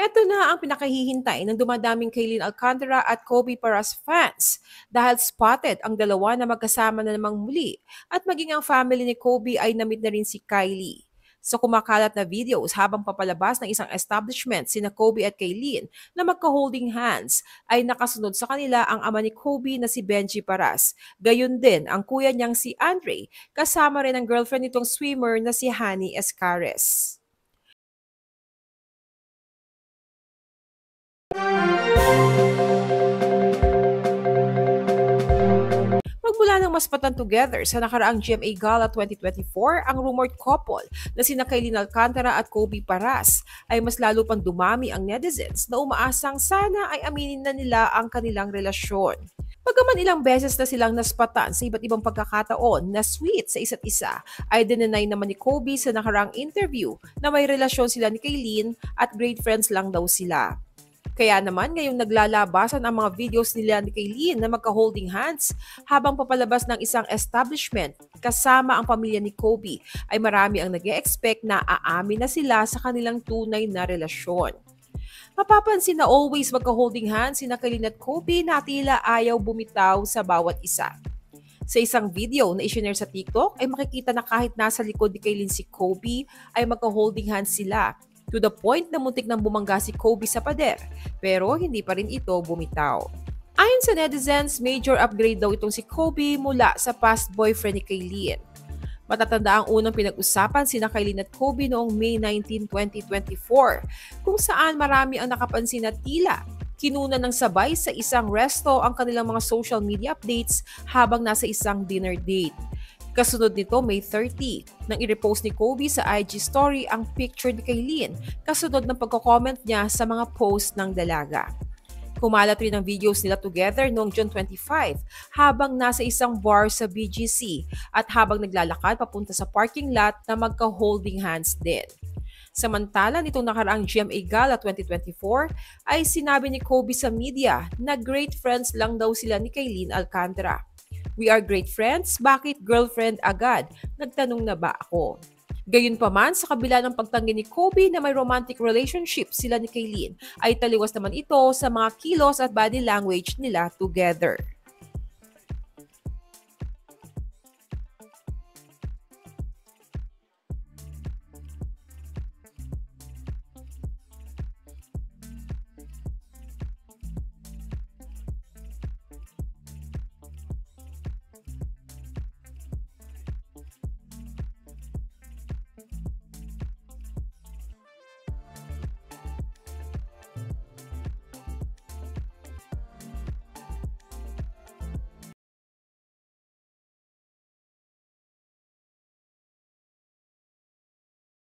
Eto na ang pinakahihintay ng dumadaming Kaylin Alcantara at Kobe Paras fans dahil spotted ang dalawa na magkasama na namang muli at maging ang family ni Kobe ay namit na rin si Kylie. Sa kumakalat na videos habang papalabas ng isang establishment sina Kobe at Kaylin na magka-holding hands ay nakasunod sa kanila ang ama ni Kobe na si Benji Paras. Gayun din ang kuya niyang si Andre kasama rin ang girlfriend nitong swimmer na si Hani Escares. Magmula ng Maspatan Together sa nakaraang GMA Gala 2024, ang rumored couple na sina Kailin Alcantara at Kobe Paras ay mas lalo pang dumami ang netizens na umaasang sana ay aminin na nila ang kanilang relasyon. Pagkaman ilang beses na silang naspatan sa iba't ibang pagkakataon na sweet sa isa't isa, ay dinenay naman ni Kobe sa nakaraang interview na may relasyon sila ni Kailin at great friends lang daw sila. Kaya naman ngayong naglalabasan ang mga videos nila ni Kaylin na magka-holding hands habang papalabas ng isang establishment kasama ang pamilya ni Kobe ay marami ang nag-e-expect na aamin na sila sa kanilang tunay na relasyon. Mapapansin na always magka-holding hands sina Kaylin at Kobe na tila ayaw bumitaw sa bawat isa. Sa isang video na isinare sa TikTok ay makikita na kahit nasa likod ni Kaylin si Kobe ay magka-holding hands sila to the point na muntik nang bumangga si Kobe sa pader, pero hindi pa rin ito bumitaw. Ayon sa netizens, major upgrade daw itong si Kobe mula sa past boyfriend ni Kaylin. Matatanda ang unang pinag-usapan sina Kaylin at Kobe noong May 19, 2024, kung saan marami ang nakapansin na tila kinuna ng sabay sa isang resto ang kanilang mga social media updates habang nasa isang dinner date. Kasunod nito, May 30, nang i-repost ni Kobe sa IG story ang picture ni Kaylin kasunod ng pagko-comment niya sa mga post ng dalaga. Kumalat rin ang videos nila together noong June 25 habang nasa isang bar sa BGC at habang naglalakad papunta sa parking lot na magka-holding hands din. Samantala, nitong nakaraang GMA Gala 2024 ay sinabi ni Kobe sa media na great friends lang daw sila ni Kaylin Alcantara. "We are great friends, bakit girlfriend agad? Nagtanong na ba ako?" Gayunpaman, sa kabila ng pagtanggi ni Kobe na may romantic relationship sila ni Kaylin, ay taliwas naman ito sa mga kilos at body language nila together.